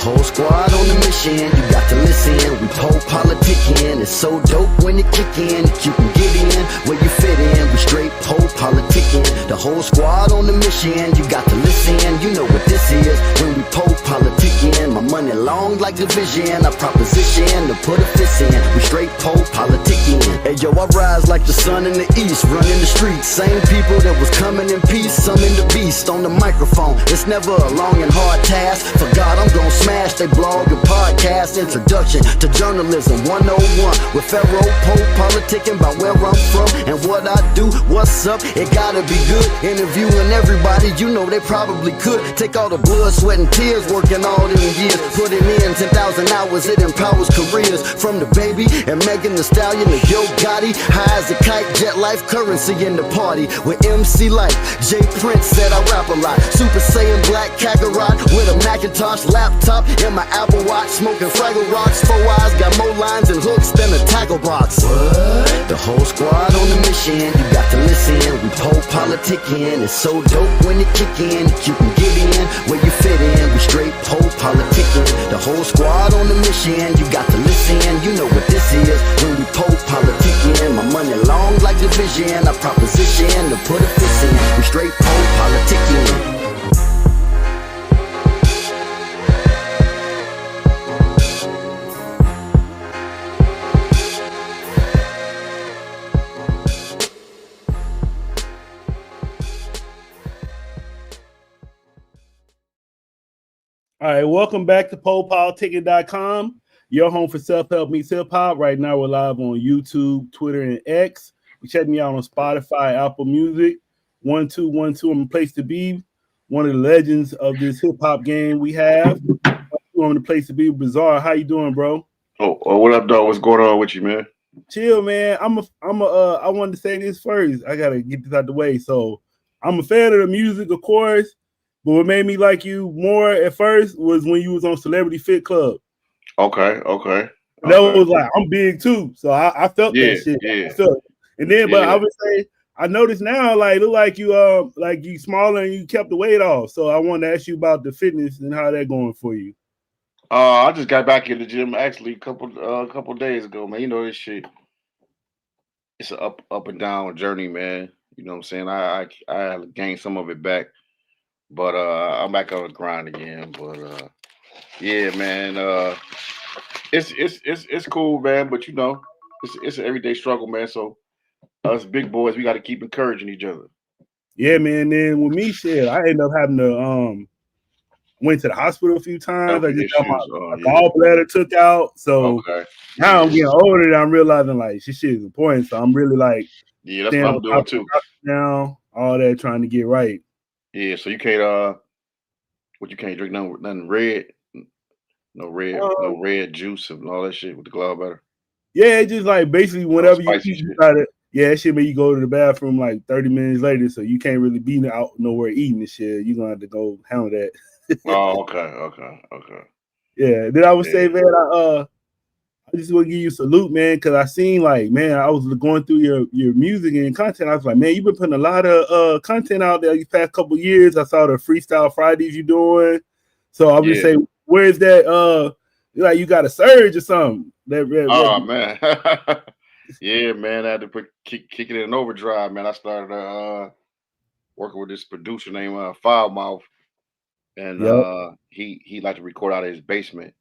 whole squad on the mission, you got to listen. We PoPolitickin, it's so dope when it kick in. You can get in where you fit in. We straight PoPolitickin, the whole squad on the mission, you got to listen. You know what this is when we PoPolitickin. My money long like division, I proposition to put a fist in. We straight PoPolitickin. Hey yo, I rise like the sun in the east, running the streets. Same people that was coming in peace, some in the beast on the microphone. It's never a long and hard task. For God, I'm gon' smash they blog and podcast. Introduction to journalism 101 with Pharaoh PoPolitickin about where I'm from and what I do. What's up? It gotta be good. Interviewing everybody, you know they probably could. Take all the blood, sweat, and tears, working all them years. Putting in 10,000 hours, it empowers careers. From the baby and Megan Thee Stallion to Yo Gotti. High as a kite, jet life currency in the party. With MC Light, J Prince said I rap a lot. Super Saiyan Black Kakarot with a Macintosh laptop and my Apple Watch. Smoking Fraggle Rocks, 4 eyes, got more lines and hooks than a tackle box. What? The whole squad on the mission, you got to listen. We PoPolitickin, it's so dope when it kick in. You can get in where you fit in. We straight PoPolitickin, the whole squad on the mission, you got to listen. You know what this is when we PoPolitickin. My money long like division, I proposition to put a fist in. We straight PoPolitickin. All right, welcome back to PoPolitickin.com, your home for self-help meets hip-hop. Right now, we're live on YouTube, Twitter, and X. You check me out on Spotify, Apple Music. 1212, I'm the place to be. One of the legends of this hip-hop game we have. I'm the place to be. Bizarre, how you doing, bro? Oh, what up, dog? What's going on with you, man? Chill, man. I wanted to say this first. I gotta get this out the way. So, I'm a fan of the music, of course. But what made me like you more at first was when you was on Celebrity Fit Club. Okay. That was like, I'm big too. So I felt that shit. Yeah. I felt it. And then, but I would say, I noticed now, like, look like you smaller and you kept the weight off. So I wanted to ask you about the fitness and how that going for you. I just got back in the gym actually a couple days ago, man. You know this shit. It's an up and down journey, man. You know what I'm saying? I gained some of it back. But I'm back on the grind again. But yeah, man, it's cool, man. But you know, it's an everyday struggle, man. So us big boys, we got to keep encouraging each other. Yeah, man. Then with me, shit, I ended up having to went to the hospital a few times. I just got my gallbladder took out. So now I'm getting older and I'm realizing like shit is important. So I'm really like that's what I'm doing too. Now all that trying to get right. Yeah, so you can't you can't drink nothing red, no red juice and all that shit with the gallbladder. Yeah, it's just like basically whenever you try to, that shit make you go to the bathroom like 30 minutes later, so you can't really be out nowhere eating this shit. You're gonna have to go handle that. Okay. Yeah, then I would say, man, I just want to give you a salute, man, because I seen like, man, I was going through your music and content. I was like, man, you've been putting a lot of content out there these past couple years. I saw the Freestyle Fridays you doing. So I would just say, where's that? Like you got a surge or something? Man, yeah, man, I had to kick it in overdrive, man. I started working with this producer named Foulmouth, and he liked to record out of his basement.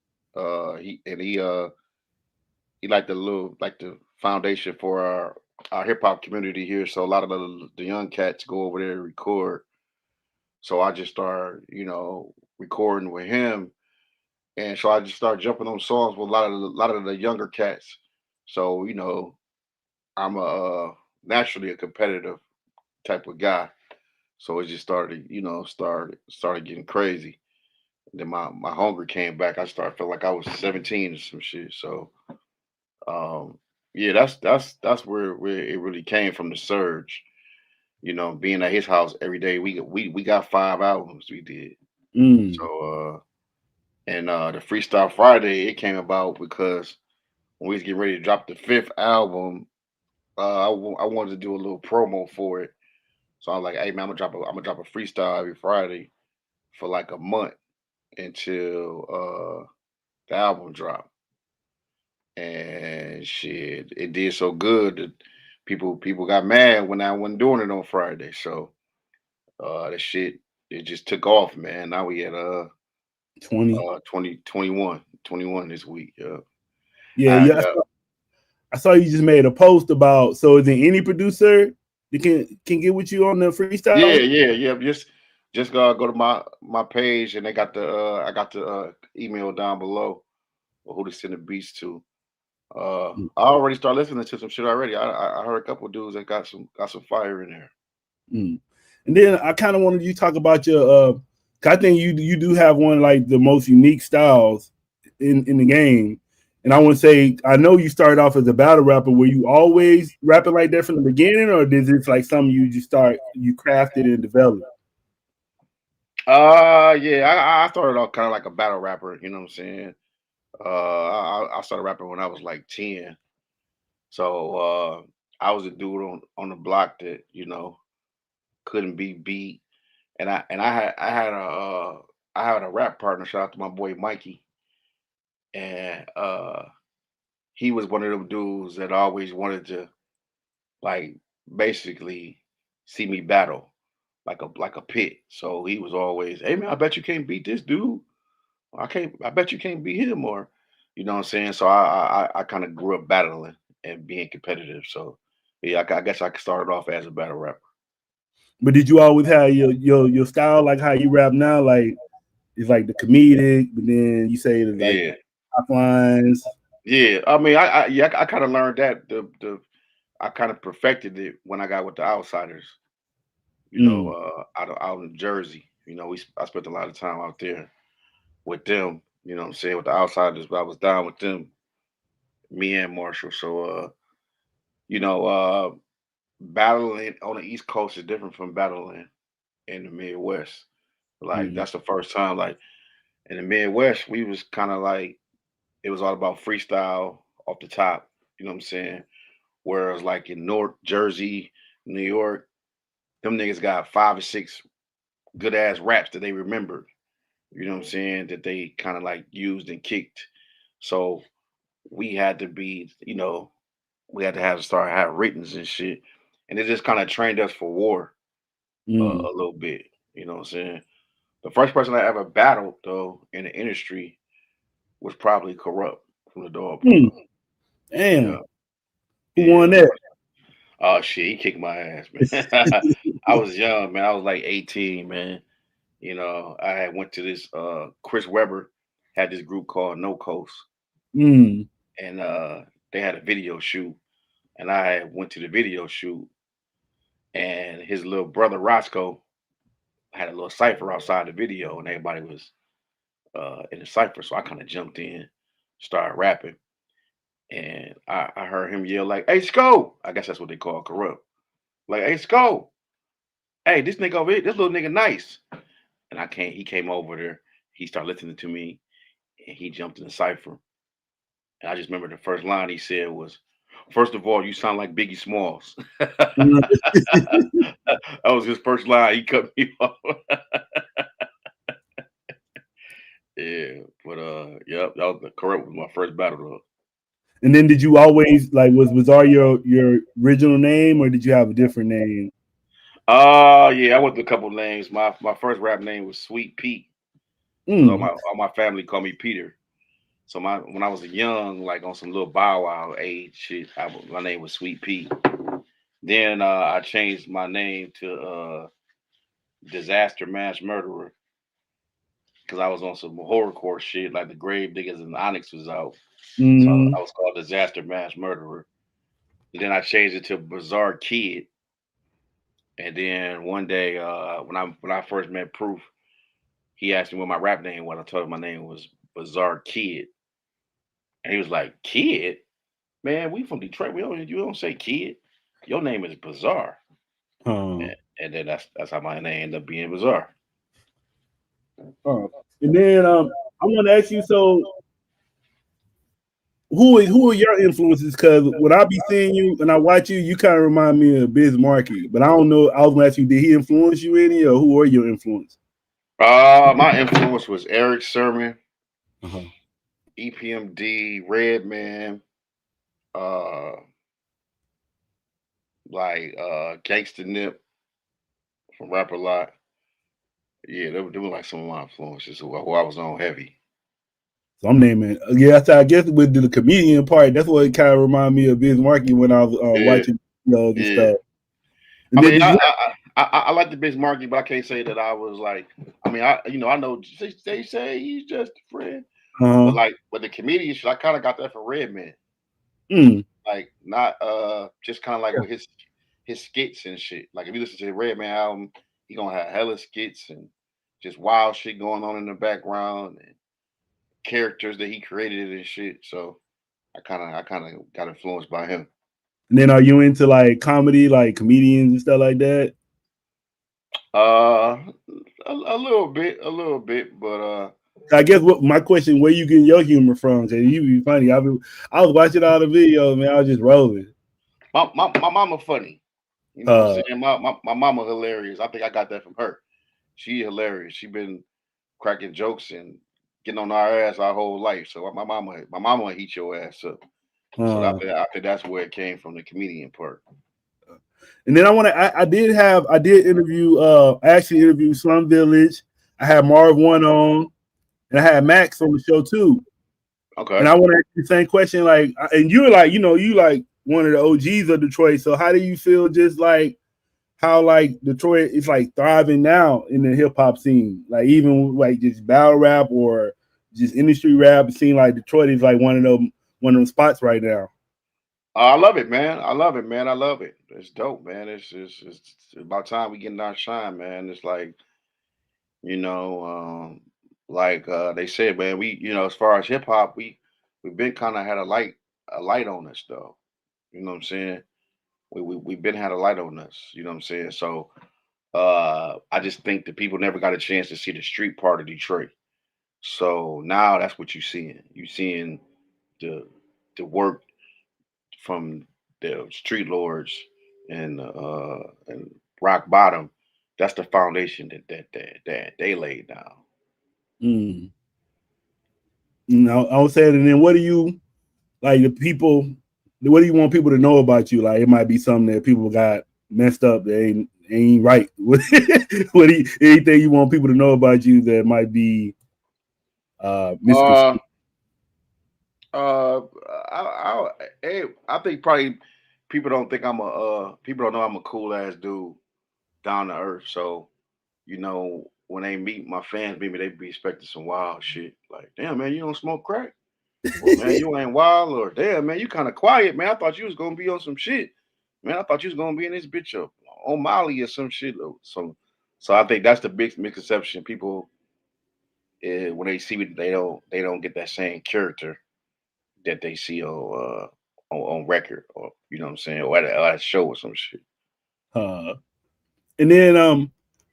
He like the foundation for our hip hop community here. So a lot of the young cats go over there and record. So I just started, recording with him, and so I just started jumping on songs with a lot of the younger cats. So I'm naturally a competitive type of guy. So it just started, started getting crazy. And then my hunger came back. I felt like I was 17 or some shit. So. That's where it really came from, the surge. Being at his house every day. We got 5 albums we did. So the Freestyle Friday, it came about because when we was getting ready to drop the 5th album, I wanted to do a little promo for it. So I was like, hey man, I'm gonna drop a freestyle every Friday for like a month. until the album dropped. And shit, it did so good that people got mad when I wasn't doing it on Friday. So the shit, it just took off, man. Now we at 20. 21 this week. Yeah. Yeah. I saw you just made a post about. So is there any producer that can get with you on the freestyle? Yeah. Just go to my page, and they got I got the email down below or who to send the beats to. I already started listening to some shit already. I heard a couple of dudes that got some fire in there. And then I kind of wanted you to talk about your. I think you do have one of like the most unique styles in the game. And I want to say, I know you started off as a battle rapper. Were you always rapping like that from the beginning, or is it like something you crafted and developed? Yeah, I started off kind of like a battle rapper. You know what I'm saying? I started rapping when I was like 10. So I was a dude on the block that couldn't be beat, and I had a rap partner. Shout out to my boy Mikey, and he was one of them dudes that always wanted to like basically see me battle like a pit. So he was always, hey man, I bet you can't beat this dude. I bet you can't beat him, or you know what I'm saying? So I kind of grew up battling and being competitive. So yeah, I guess I started off as a battle rapper. But did you always have your style, like how you rap now? Like it's like the comedic, but then you say it's like top lines. Yeah, I mean, I kind of learned that I kind of perfected it when I got with the Outsiders. Out in Jersey. I spent a lot of time out there with them. You know what I'm saying, with the Outsiders. But I was down with them, me and Marshall. So battling on the East Coast is different from battling in the Midwest. Like that's the first time. Like in the Midwest, we was kind of like it was all about freestyle off the top. You know what I'm saying? Whereas like in North Jersey, New York, them niggas got 5 or 6 good ass raps that they remembered. You know what I'm saying? That they kind of like used and kicked. So we had to be, we had to have writtens and shit. And it just kind of trained us for war a little bit. You know what I'm saying? The first person I ever battled though in the industry was probably Corrupt from the Dog Pound. Damn. Who won that? Oh shit, he kicked my ass, man. I was young, man. I was like 18, man. I had went to this Chris Webber had this group called No Coast. And they had a video shoot. And I went to the video shoot, and his little brother Roscoe had a little cipher outside the video, and everybody was in the cipher. So I kind of jumped in, started rapping, and I heard him yell like, "Hey, Sco!" I guess that's what they call Corrupt. Like, "Hey, Sco! Hey, this nigga over here, this little nigga nice." And he came over there. He started listening to me, and he jumped in the cipher. And I just remember the first line he said was, "First of all, you sound like Biggie Smalls." That was his first line. He cut me off. Yeah, but that was Corrupt was my first battle though. And then did you always like was Bizarre your original name, or did you have a different name? Yeah, I went to a couple names. My first rap name was Sweet Pete. All my family called me Peter. So when I was young, like on some little Bow Wow age shit, my name was Sweet Pete. Then I changed my name to Disaster Mass Murderer because I was on some horrorcore shit, like the Grave Diggers and Onyx was out. So I was called Disaster Mass Murderer. And then I changed it to Bizarre Kid. And then one day, when I first met Proof, he asked me what my rap name was. I told him my name was Bizarre Kid. And he was like, "Kid? Man, we from Detroit. You don't say kid. Your name is Bizarre." And then that's how my name ended up being Bizarre. And then I want to ask you, so who are your influences? Because when I be seeing you and I watch you, you kind of remind me of Biz Markie. But I don't know. I was going to ask you, did he influence you any, or who are your influence? My influence was Eric Sermon, Uh-huh. EPMD, Redman, uh, Gangsta Nip from Rap a Lot. Yeah, they were like some of my influences who I was on heavy. So I'm naming, I guess with the comedian part, that's what kind of reminded me of Biz Markie when I was Yeah, watching videos and yeah. stuff. And I then mean, did you? I like the Big Marky, but I can't say that I was like. I mean, I know they say he's just a friend, Uh, but the comedian shit, I kind of got that from Redman. mm, Like not just kind of like with his skits and shit. Like if you listen to the Redman album, he gonna have hella skits and just wild shit going on in the background and characters that he created and shit. So I kind of got influenced by him. and then are you into like comedy, like comedians and stuff like that? Uh, a little bit, but I guess what my question, where you getting your humor from? Cause you be funny. I was watching all the videos, man. I was just rolling. my mama funny. You know what I'm Uh, saying? My mama hilarious. I think I got that from her. She hilarious. She been cracking jokes and getting on our ass our whole life. So my mama will eat your ass up. So uh, I think that's where it came from, the comedian part. and then I did interview I actually interviewed Slum Village. I had Marv One on, and I had Max on the show too. And Okay. I want to ask you the same question, like, and you're like, you like one of the OGs of Detroit. So how do you feel just like how like Detroit is like thriving now in the hip hop scene? Like even like just battle rap or just industry rap, it seems like Detroit is like one of them spots right now. I love it, man. I love it, man. I love it. It's dope, man. It's about time we getting our shine, man. It's like, you know, they said, man, as far as hip hop, we've been kind of had a light on us though. You know what I'm saying? We've been had a light on us. You know what I'm saying? So I just think that people never got a chance to see the street part of Detroit. So now that's what you're seeing. You're seeing the the work from the street lords and rock bottom. That's the foundation that they laid down. Mm. I was saying, and then what do you like the people? What do you want people to know about you? Like it might be something that people got messed up. They ain't right. Anything you want people to know about you that might be Uh, misconstrued? uh, I think probably people don't know I'm a cool ass dude, down to earth. So when they meet my fans, meet me, they be expecting some wild shit. Like, damn man, you don't smoke crack? Or man, you ain't wild? Or damn man, you kind of quiet, man. I thought you was gonna be on some shit, man. I thought you was gonna be in this bitch up on Molly or some shit. Or some. So I think that's the big misconception. People, when they see me, they don't get that same character that they see on record, or you know what I'm saying, or at a show or some shit. uh, and then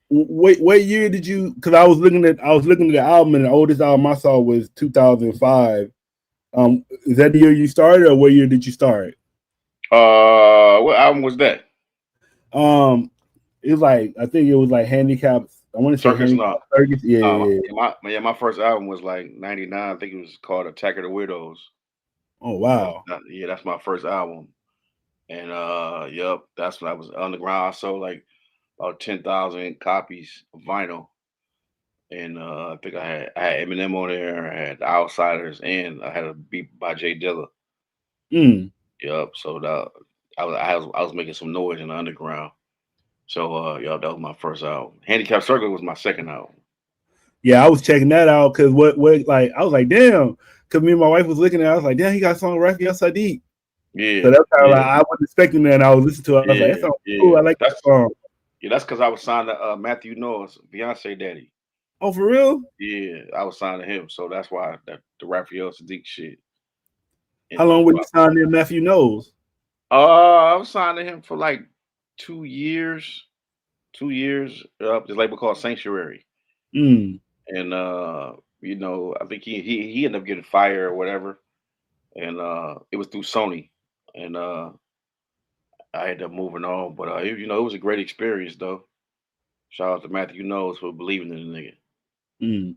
what year did you? Because I was looking at the album, and the oldest album I saw was 2005. Is that the year you started, or what year did you start? What album was that? Um, it was like I think it was like handicaps. I want to say Circus? handicap No, circus. Yeah, no. yeah, yeah. My first album was like '99. I think it was called Attack of the Widows. Oh wow. Yeah, that's my first album. And yep, that's when I was underground. I sold like about 10,000 copies of vinyl. And I think I had Eminem on there, I had the Outsiders, and I had a beat by Jay Dilla. Mm. Yep. So I was making some noise in the underground. So yep, that was my first album. Handicap Circle was my second album. Yeah, I was checking that out because what like I was like, damn, because me and my wife was looking at it, I was like, damn, he got a song Rafi Sadiq. So Yeah, that's kind of like yeah, I wasn't expecting that and I was listening to it. I was like, that yeah, sounds cool. yeah. I like that That's song. yeah, that's because I was signed to Matthew Noah's Beyonce daddy. Oh, for real? Yeah, I was signed to him, so that's why the Raphael Sadiq shit How ended long up were you popping. signed in Matthew Knows? I was signed to him for like 2 years. 2 years. This label called Sanctuary, Mm. and I think he ended up getting fired or whatever, and it was through Sony, and I ended up moving on. But it was a great experience though. Shout out to Matthew Knows for believing in the nigga. Mm.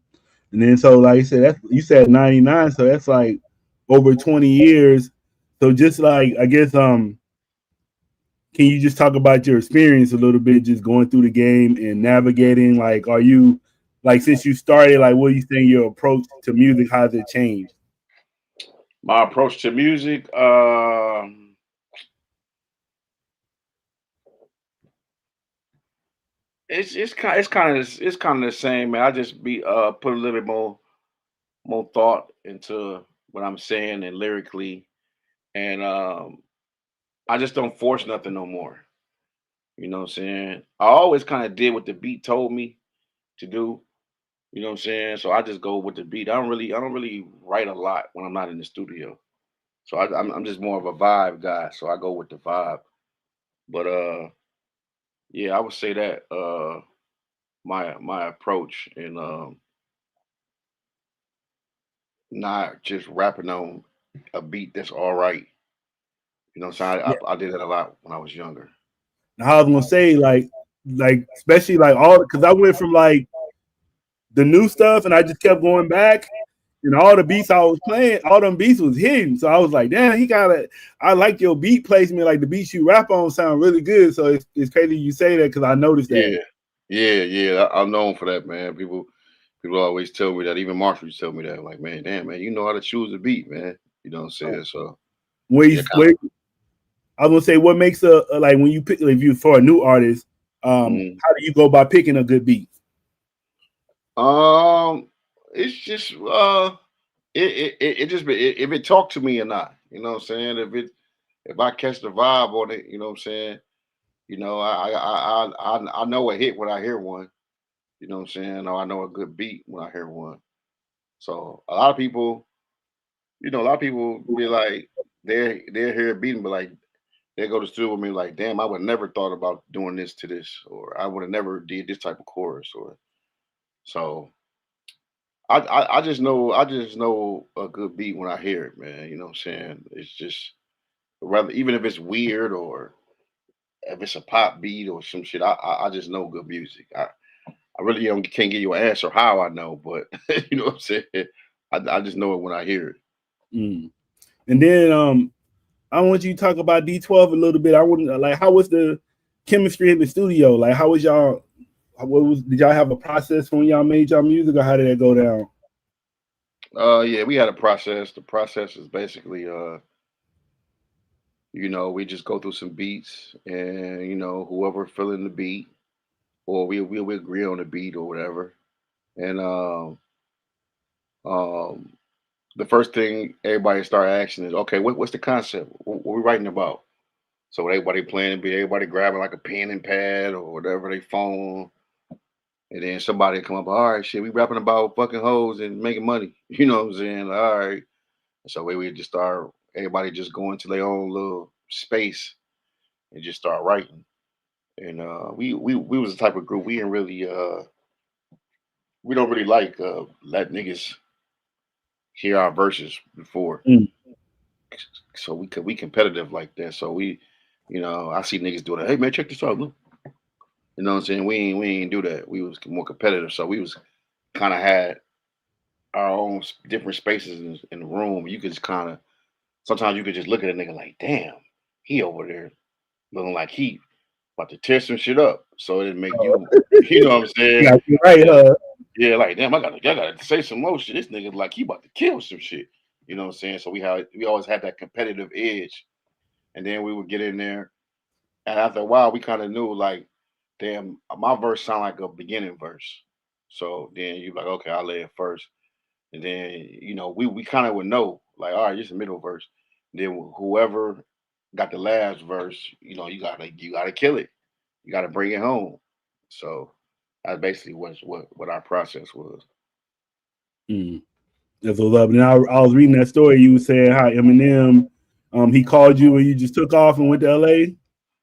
And then so like you said, you said 99, so that's like over 20 years. So just like I guess can you just talk about your experience a little bit, just going through the game and navigating? Like, are you like since you started, like what do you think your approach to music has it changed? My approach to music, it's kind of the same, man. I just be put a little bit more thought into what I'm saying and lyrically, and I just don't force nothing no more. You know what I'm saying? I always kind of did what the beat told me to do. You know what I'm saying? So I just go with the beat. I don't really write a lot when I'm not in the studio. So I'm just more of a vibe guy. So I go with the vibe. But yeah, I would say that my approach and not just rapping on a beat that's all right. You know what I'm saying? Yeah. I did that a lot when I was younger. Now, I was gonna say like especially like all because I went from like the new stuff and I just kept going back. And all the beats I was playing, all them beats was hidden. So I was like, damn, he got it. I like your beat placement. Like the beats you rap on sound really good. So it's crazy you say that because I noticed that. Yeah, yeah. I'm known for that, man. People always tell me that. Even Marshall used to tell me that. Like, man, damn, man, you know how to choose a beat, man. You know what I'm saying? So yeah, kind Wait, I was gonna say what makes a like when you pick if you for a new artist, of. how do you go about picking a good beat? It's just it just if it talked to me or not. You know what I'm saying? If I catch the vibe on it, you know what I'm saying. You know, I know a hit when I hear one. You know what I'm saying? Or I know a good beat when I hear one. So a lot of people, a lot of people be like, they're here beating, but like they go to studio with me like, damn, I would never thought about doing this to this, or I would have never did this type of chorus, or so. I just know a good beat when I hear it, man. You know what I'm saying? It's just rather even if it's weird or if it's a pop beat or some shit, I just know good music. I really can't give you an answer how I know, but you know what I'm saying. I just know it when I hear it. Mm. And then I want you to talk about D12 a little bit. I want like how was the chemistry in the studio? Like how was y'all? What was did y'all have a process when y'all made y'all music, or how did that go down? Yeah, we had a process. The process is basically we just go through some beats and whoever filling the beat or we agree on the beat or whatever. And um the first thing everybody start asking is, okay, what's the concept? What we writing about? So everybody playing the beat, everybody grabbing like a pen and pad or whatever they phone, and then somebody come up, all right, shit, we rapping about fucking hoes and making money. You know what I'm saying? Like, all right. So we just start everybody just going to their own little space and just start writing. And we was the type of group we didn't really we don't really like let niggas hear our verses before. Mm. So we competitive like that. So I see niggas doing it. Hey man, check this out. Look. You know what I'm saying? We ain't do that. We was more competitive. So we was kind of had our own different spaces in the room. You could just kind of sometimes you could just look at a nigga like, damn, he over there looking like he about to tear some shit up. So it make you, you know what I'm saying? Yeah, you're right, Yeah, yeah, like damn, I gotta say some more shit. This nigga like he about to kill some shit. You know what I'm saying? So we always had that competitive edge, and then we would get in there, and after a while, we kind of knew like, damn, my verse sound like a beginning verse. So then you like, okay, I'll lay it first, and then we kind of would know like, all right, just a middle verse. Then whoever got the last verse, you gotta kill it. You gotta bring it home. So that basically was what our process was. mm. That's what's up. And I was reading that story. You were saying how Eminem, he called you and you just took off and went to LA.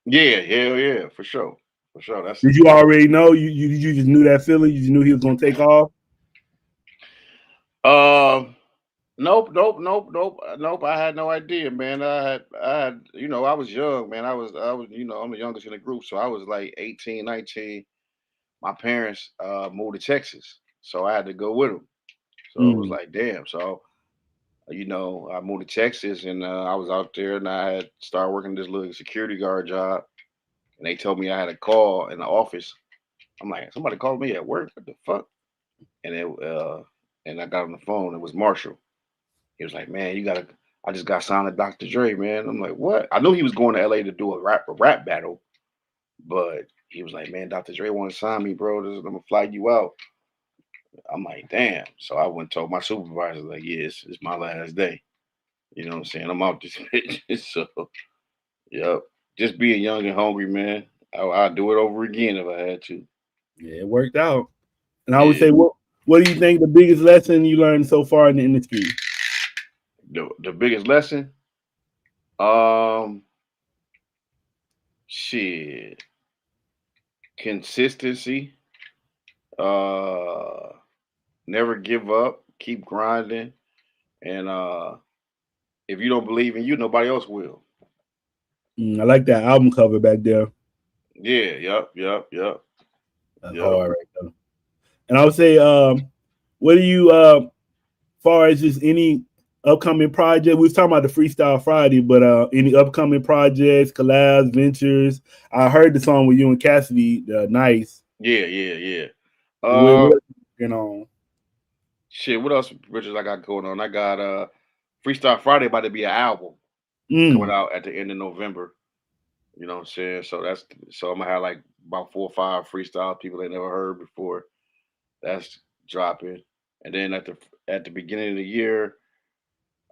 Yeah, hell yeah, for sure, for sure. That's Did you already know? You just knew that feeling. You just knew he was gonna take off. nope. I had no idea, man. I was young, man. I'm the youngest in the group, so I was like 18, 19. My parents moved to Texas, So I had to go with him. So it was like, damn. So, I moved to Texas and I was out there and I had started working this little security guard job. And they told me I had a call in the office. I'm like, somebody called me at work. What the fuck? And and I got on the phone. It was Marshall. He was like, man, I just got signed to Dr. Dre, man. I'm like, what? I knew he was going to LA to do a rap battle, but he was like, man, Dr. Dre want to sign me, bro. I'm gonna fly you out. I'm like, damn. So I went and told my supervisor, like, yeah, it's my last day. You know what I'm saying? I'm out this bitch. So, yep. Just being young and hungry, man. I'd do it over again if I had to. Yeah, it worked out. And I would say, what do you think the biggest lesson you learned so far in the industry? The biggest lesson? Shit. Consistency. Never give up. Keep grinding. And if you don't believe in you, nobody else will. I like that album cover back there. Yeah, yep. That's hard right there. And I would say, what do you, far as just any upcoming project? We was talking about the Freestyle Friday, but any upcoming projects, collabs, ventures? I heard the song with you and Cassidy, Nice. Yeah. What on? Shit, what else, Richard, I got going on? I got Freestyle Friday about to be an album coming out at the end of November. You know what I'm saying? So I'm gonna have like about 4 or 5 freestyle people they never heard before. That's dropping. And then at the beginning of the year,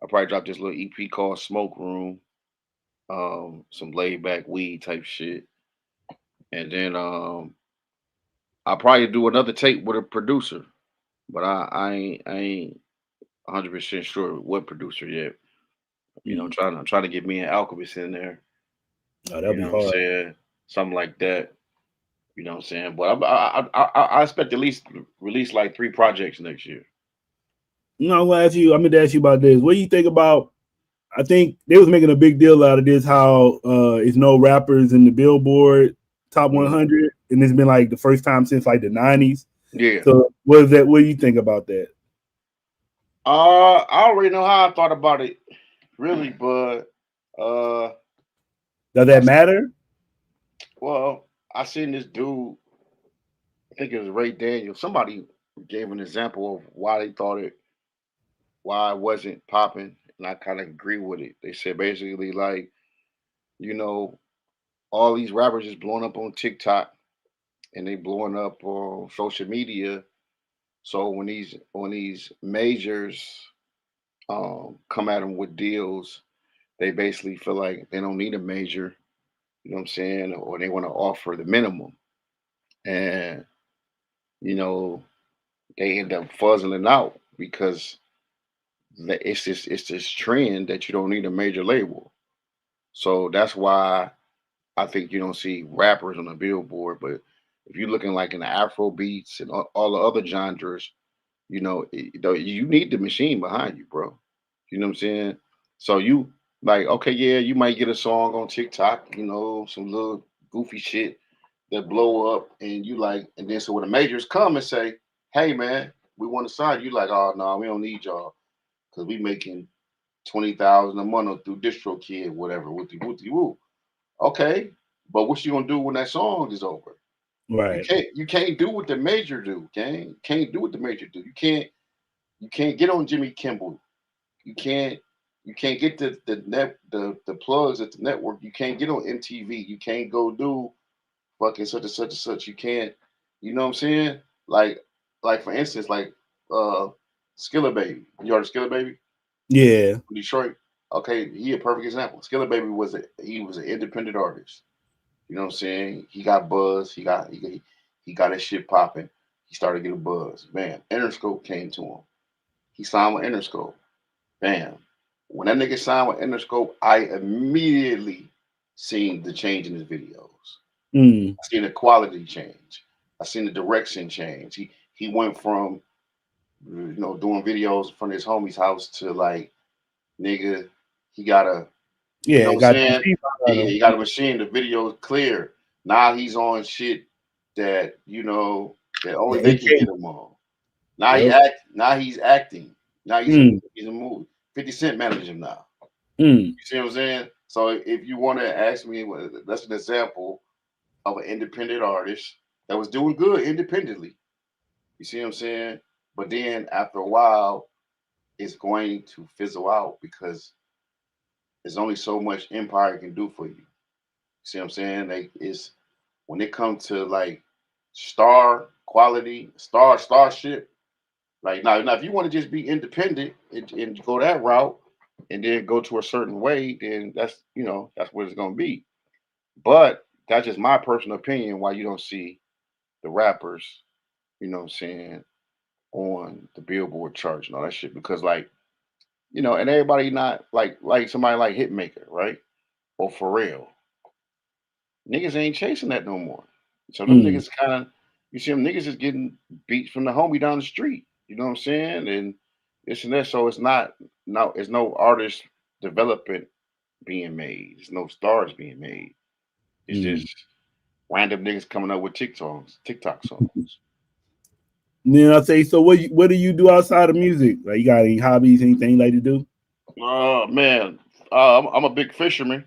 I'll probably drop this little EP called Smoke Room. Some laid back weed type shit. And then I'll probably do another tape with a producer. But I ain't 100% sure what producer yet. I'm trying to get me and Alchemist in there. Oh, that'd be hard. What I'm saying? Something like that. You know what I'm saying? But I expect at least release like 3 projects next year. I'm gonna ask you about this. What do you think about? I think they was making a big deal out of this. How it's no rappers in the Billboard Top 100, and it's been like the first time since like the 90s. Yeah. So what is that? What do you think about that? I already know how I thought about it, really, but does that matter? Well, I seen this dude. I think it was Ray Daniels. Somebody gave an example of why it wasn't popping, and I kind of agree with it. They said basically like, all these rappers just blowing up on TikTok, and they blowing up on social media. So when these majors come at them with deals, they basically feel like they don't need a major, you know what I'm saying, or they want to offer the minimum, and they end up fuzzling out because it's this trend that you don't need a major label. So that's why I think you don't see rappers on the Billboard. But if you're looking like in the Afro beats and all the other genres, you need the machine behind you, bro. You know what I'm saying? So you like, okay, yeah, you might get a song on TikTok, some little goofy shit that blow up, and you like, and then so when the majors come and say, hey man, we want to sign you, like, oh no, we don't need y'all because we making 20,000 a month through DistroKid, whatever, woo. Okay, but what you gonna do when that song is over? Right. You can't do what the major do, gang. Can't do what the major do. You can't get on Jimmy Kimmel. You can't get the plugs at the network. You can't get on MTV. You can't go do fucking such and such and such. You can't, you know what I'm saying? Like for instance, like Skilla Baby. You heard of Skilla Baby? Yeah. Detroit. Okay, he a perfect example. Skilla Baby was an independent artist. You know what I'm saying? He got buzz. He got his shit popping. He started getting buzz. Man, Interscope came to him. He signed with Interscope. Bam. When that nigga signed with Interscope, I immediately seen the change in his videos. I seen the quality change. I seen the direction change. He went from doing videos from his homie's house to like, nigga, he got a he got a machine. The video is clear. Now he's on shit that that only they can get him on. Now he Yep. act. Now he's acting. Now he's Mm. he's a movie. 50 Cent manages him now. Mm. You see what I'm saying? So if you want to ask me, that's an example of an independent artist that was doing good independently. You see what I'm saying? But then after a while, it's going to fizzle out because there's only so much empire can do for you. See what I'm saying? Like it's when it comes to like star quality, starship. Like now if you want to just be independent and go that route, and then go to a certain way, then that's what it's gonna be. But that's just my personal opinion. Why you don't see the rappers, you know what I'm saying, on the Billboard charts and all that shit because and everybody not like somebody like Hitmaker, right? Or Pharrell. Niggas ain't chasing that no more. So them Mm. niggas kind of, you see them niggas is getting beats from the homie down the street. You know what I'm saying? And this and that. So it's no artist development being made. There's no stars being made. It's Mm. just random niggas coming up with TikTok songs. And then I say, so what do you do outside of music? Like, you got any hobbies, anything you like to do? Oh man, I'm a big fisherman.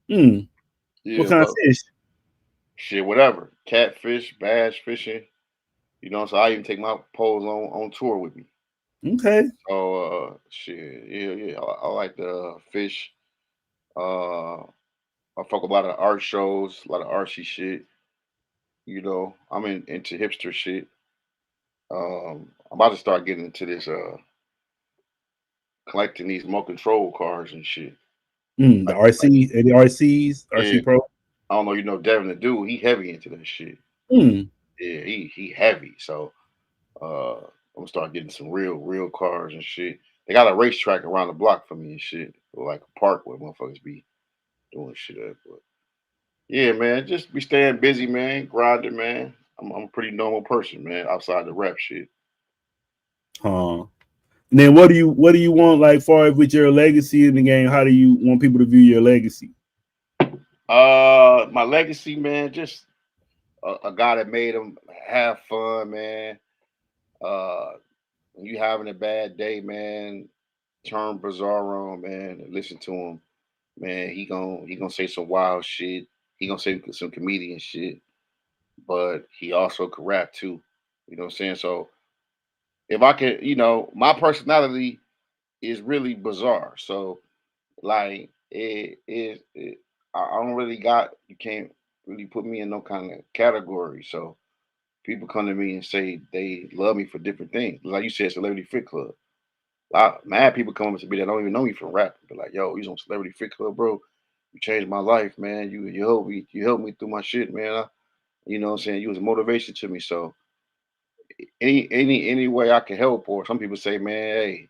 Mm. What Yeah, kind of but fish? shit, whatever. Catfish, bass fishing. So I even take my poles on tour with me. Okay. So shit, yeah. I like the fish. Uh, I fuck a lot of art shows, a lot of artsy shit. I'm into hipster shit. I'm about to start getting into this collecting these remote control cars and shit. Mm. The Like RC, the RCs, yeah, RC Pro. I don't know, Devin the dude, he heavy into that shit. Mm. Yeah, he heavy. So I'm gonna start getting some real cars and shit. They got a racetrack around the block for me and shit, or like a park where motherfuckers be doing shit at. But yeah, man, just be staying busy, man, grinding, man. I'm a pretty normal person, man, outside the rap shit. Huh. And then what do you want like far as with your legacy in the game? How do you want people to view your legacy? My legacy, man, just a guy that made them have fun, man. Uh, when you having a bad day, man, turn Bizarre on, man, and listen to him, man. He gonna say some wild shit. He gonna say some comedian shit, but he also could rap too. You know what I'm saying? So if I could, my personality is really bizarre. So like I don't really got you can't really put me in no kind of category. So people come to me and say they love me for different things. Like you said, Celebrity Fit Club. Mad people come up to me that don't even know me from rap. Be like, yo, you on Celebrity Fit Club, bro. You changed my life, man. You helped me through my shit, man. You know what I'm saying? You was a motivation to me. So any way I can help, or some people say, man, hey,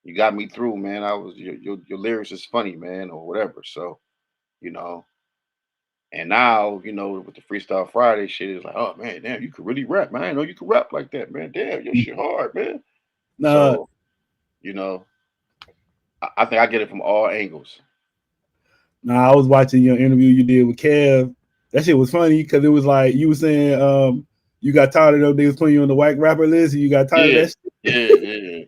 you got me through, man. I was your lyrics is funny, man, or whatever. So, you know, and now, with the Freestyle Friday shit, it's like, oh man, damn, you could really rap, man. I didn't know you could rap like that, man. Damn, your shit hard, man. Nah, So, you know, I think I get it from all angles. I was watching your interview you did with Kev. That shit was funny because it was like you were saying you got tired of those niggas putting you on the white rapper list and you got tired of Yeah, that shit. yeah.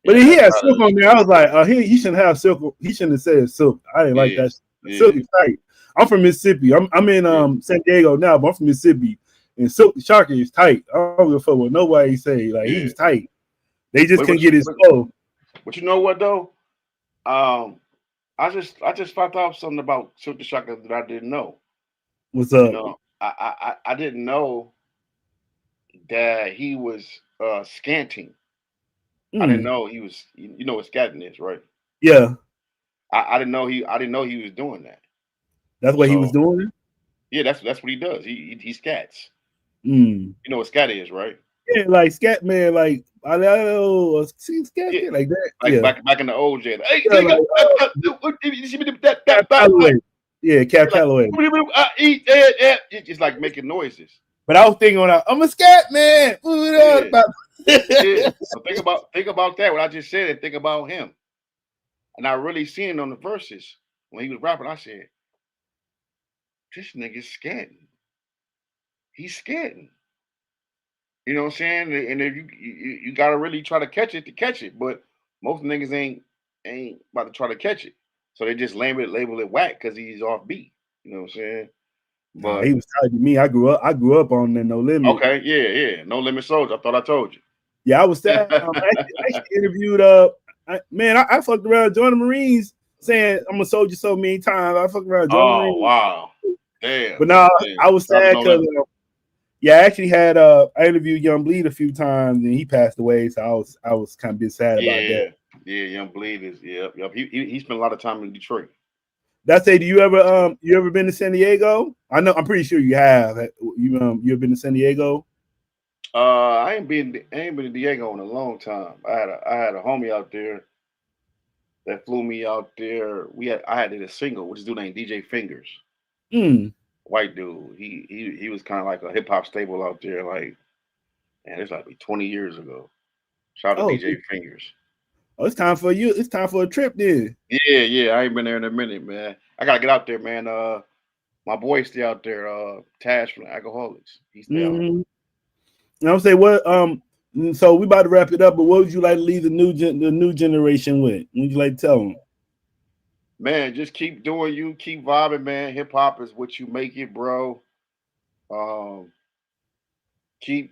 But Yeah, I then he got had tired of Silk that on there. I was like, he shouldn't have Silk. He shouldn't have said Silk. I didn't like shit. that. Yeah, Silk is tight. I'm from Mississippi. I'm in yeah. San Diego now, but I'm from Mississippi. And Silk the Sharky is tight. I don't give a fuck what nobody say. Like Yeah. he's tight. They just But, couldn't but, get his but, flow. but you know what though? Um, I just found out something about Silk the Shocker that I didn't know. What's up? I didn't know that he was scanting. I didn't Mm, know he was. You know what scanting is, right? yeah, I didn't know he was doing that. that's what he was So doing. yeah, that's what he does. He scats. Mm. You know what scat is, right? Yeah, like Scat Man, like I know Scat Yeah, Kid like that. like Yeah, back in the old jail. Hey, yeah, like you see me that Cap Calloway. Yeah, Cap like Calloway. I eat that. It's just like making noises. But I was thinking when I'm a Scat Man. Yeah, yeah. So think about that. What I just said, and think about him. And I really seen it on the verses when he was rapping. I said, this nigga's scatting. He's scatting. You know what I'm saying? And if you gotta really try to catch it, but most niggas ain't about to try to catch it, so they just label it whack because he's off beat. You know what I'm saying? Nah, But he was tight to me. I grew up on the No Limit. okay, yeah, No Limit Soldier. I thought I told you. Yeah, I was sad. I actually interviewed I fucked around joining the Marines saying I'm a soldier so many times. I fucked around joining the Oh Marines. wow, damn. But now Damn. I was Shout out to sad No because Limit. yeah, I actually had I interviewed Young Bleed a few times and he passed away, so I was kind of bit sad about Yeah, that. yeah, Young Bleed is yep. He spent a lot of time in Detroit. That say, do you ever been to San Diego? I'm pretty sure you have. You ever been to San Diego? I ain't been to Diego in a long time. I had a homie out there that flew me out there. I had did a single, which is dude named DJ Fingers, Mm. white dude. He was kind of like a hip hop staple out there. Like, man, it's like 20 years ago. Shout out to Oh, DJ Fingers. it's time for you. It's time for a trip then. Yeah. I ain't been there in a minute, man. I gotta get out there, man. My boy stay out there. Tash from the Alcoholics. He stay out. Mm-hmm. I'm say what so we about to wrap it up, but what would you like to leave the new generation with? What would you like to tell them? Man, just keep doing you, keep vibing, man. Hip hop is what you make it, bro. Um, keep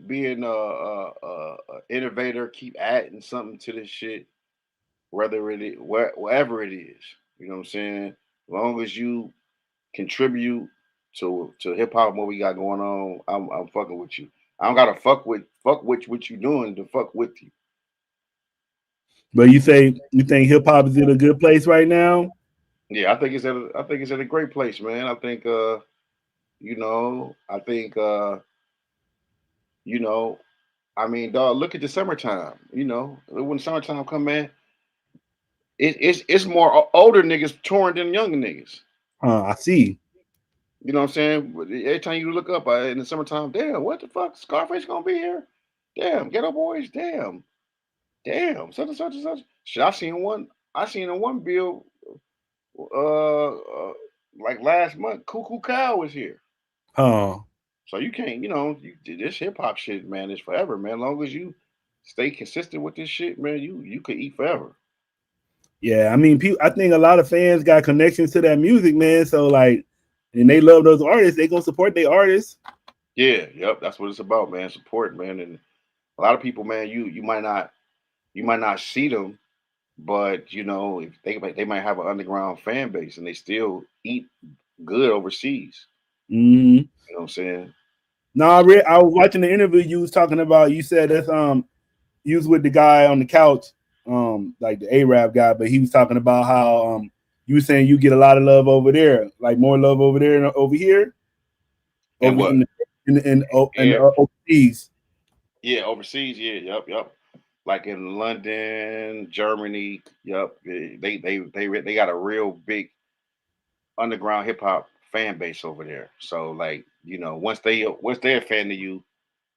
being a innovator. Keep adding something to this shit, whether it is wherever it is. You know what I'm saying? As long as you contribute to hip hop and what we got going on, I'm fucking with you. I don't gotta fuck with what you doing to fuck with you. But you think hip hop is in a good place right now? Yeah, I think it's at a great place, man. I think you know, I think you know, I mean, dog, look at the summertime. You know, when summertime come, man, it's more older niggas touring than younger niggas. I see. You know what I'm saying? But every time you look up in the summertime, damn, what the fuck? Scarface gonna be here? Damn, Ghetto Boys, damn, such and such and such. Shit, I seen in one bill, like last month, Cuckoo Cow was here. Huh. So you can't, this hip hop shit, man, is forever, man. As long as you stay consistent with this shit, man, you could eat forever. Yeah, I mean, I think a lot of fans got connections to that music, man. So like, and they love those artists. They gonna support their artists. Yeah, yep, that's what it's about, man. Support, man, and a lot of people, man, you might not see them, but if they might have an underground fan base, and they still eat good overseas. Mm-hmm. You know what I'm saying? No, I was watching the interview you was talking about. You said that's you was with the guy on the couch, like the Arab guy, but he was talking about how you were saying you get a lot of love over there, like more love over there than over here, And over what? in Yeah, overseas. yeah, overseas, yeah, yep. Like in London, Germany, yep. They got a real big underground hip hop fan base over there. So like, once they're a fan of you,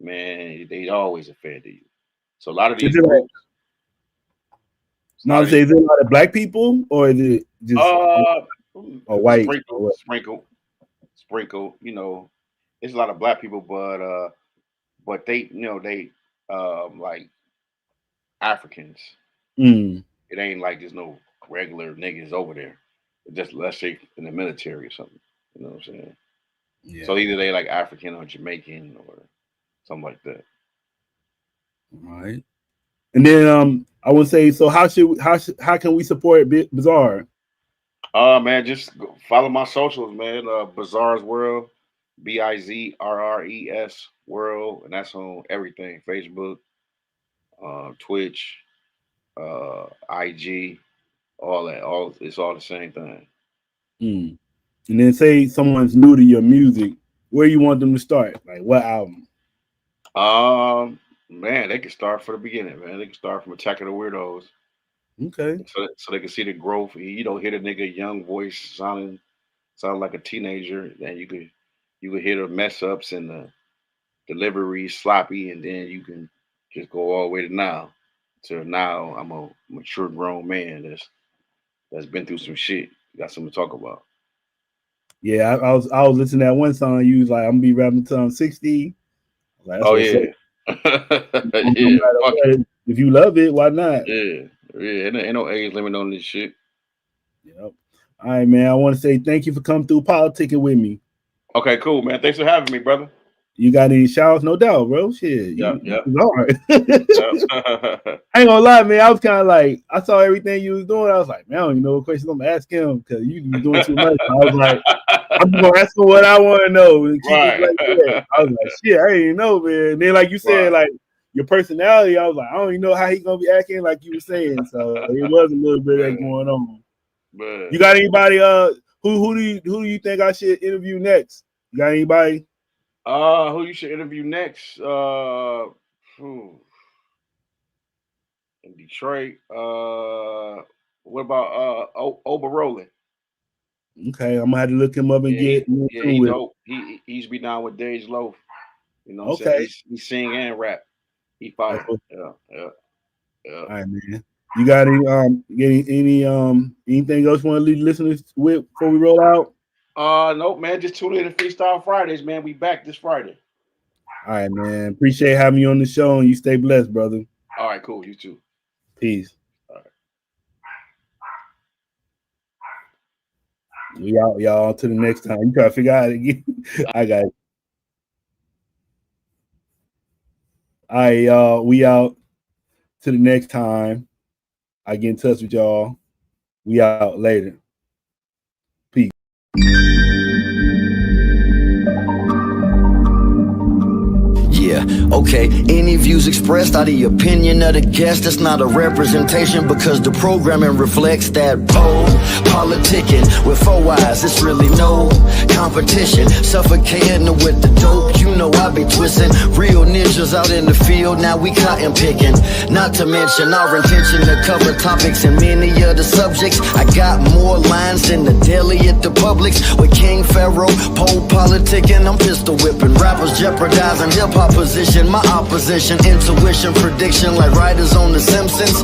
man, they always a fan of you. So a lot of Is these it like, groups, a no, lot I'm of these saying, is it a lot of black people or is it just uh or white? Or sprinkle, what? sprinkle, it's a lot of black people, but they like Africans. Mm, It ain't like there's no regular niggas over there. Just let's say in the military or something. You know what I'm saying? So yeah. either they like African or Jamaican or something like that. All right. And then I would say, so how can we support Bizarre? Man, just follow my socials, man. Bizarre's World, Bizrres World, and that's on everything: Facebook, Twitch, IG, all that. All it's all the same thing. Mm. And then say someone's new to your music, where you want them to start? Like what album? Man, they can start from the beginning, man. They can start from Attack of the Weirdos, Okay. so they can see the growth. Hear the nigga young voice sound like a teenager, and you could hear the mess ups and the delivery sloppy, and then you can just go all the way to now. To now, I'm a mature grown man that's been through some shit. Got something to talk about. Yeah, I was listening to that one song. You was like, I'm gonna be rapping until I'm 60. Like, Oh yeah. Yeah. Fuck it. If you love it, why not? Yeah. Yeah. Ain't no age limit on this shit. Yep. All right, man. I want to say thank you for coming through politicking with me. Okay, cool, man. Thanks for having me, brother. You got any shout-outs? No doubt, bro. Shit. Yeah. All right. I ain't gonna lie, man. I was kind of like, I saw everything you was doing. I was like, man, I don't even know what questions I'm gonna ask him because you be doing too much. I was like, I'm gonna ask him what I want to know. And keep it like that. I was like, shit, I didn't know, man. And then, like you said, like your personality, I was like, I don't even know how he gonna be acting, like you were saying. So it was a little bit of that going on. Man. You got anybody? Who do you think I should interview next? You got anybody? Who you should interview next? In Detroit. What about Oba Roland? Okay, I'm gonna have to look him up and get. Yeah, he's dope. He's be down with Dej Loaf. You know what I'm saying? He sing and rap. He fire. Yeah. All right, man. You got any anything else you want to leave listeners with before we roll out? Nope, man. Just tune in to Freestyle Fridays, man. We back this Friday. All right, man. Appreciate having you on the show, and you stay blessed, brother. All right, cool. You too. Peace. All right. We out, y'all. Until the next time. You try to figure out again. I got it. All right, y'all. We out. Till the next time. I get in touch with y'all. We out later. Peace. Yeah, okay. Any views expressed are the opinion of the guest. That's not a representation because the programming reflects that politicking with 4 eyes. It's really no competition. Suffocating with the dope. You know I be twisting. Real ninjas out in the field. Now we cotton picking. Not to mention our intention to cover topics and many of the subjects. I got more lines than the deli at the Publix. With King Pharaoh, PoPolitickin, I'm pistol whipping. Rappers jeopardizing hip-hop position. My opposition, intuition, prediction like writers on The Simpsons.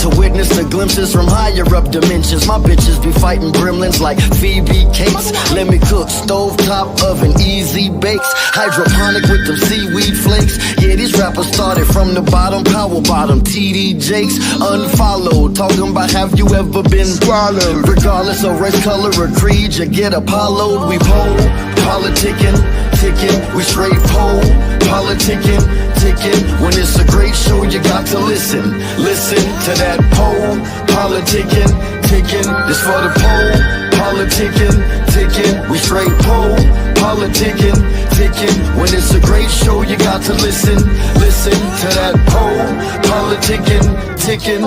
To witness the glimpses from higher up dimensions. My bitches be fighting gremlins like Phoebe Cakes. Let me cook stovetop oven, easy bakes. Hydroponic with them seaweed flakes. Yeah, these rappers started from the bottom. Power bottom, TD Jakes. Unfollowed, talking about have you ever been swallowed? Regardless of race, color, or creed, you get Apollo'd. We politicking, ticking. We straight politicking, ticking. When it's a great show, you got to listen. Listen to that politicking, ticking. This for the politicking, ticking. We straight politicking, ticking. When it's a great show, you got to listen. Listen to that politicking, ticking.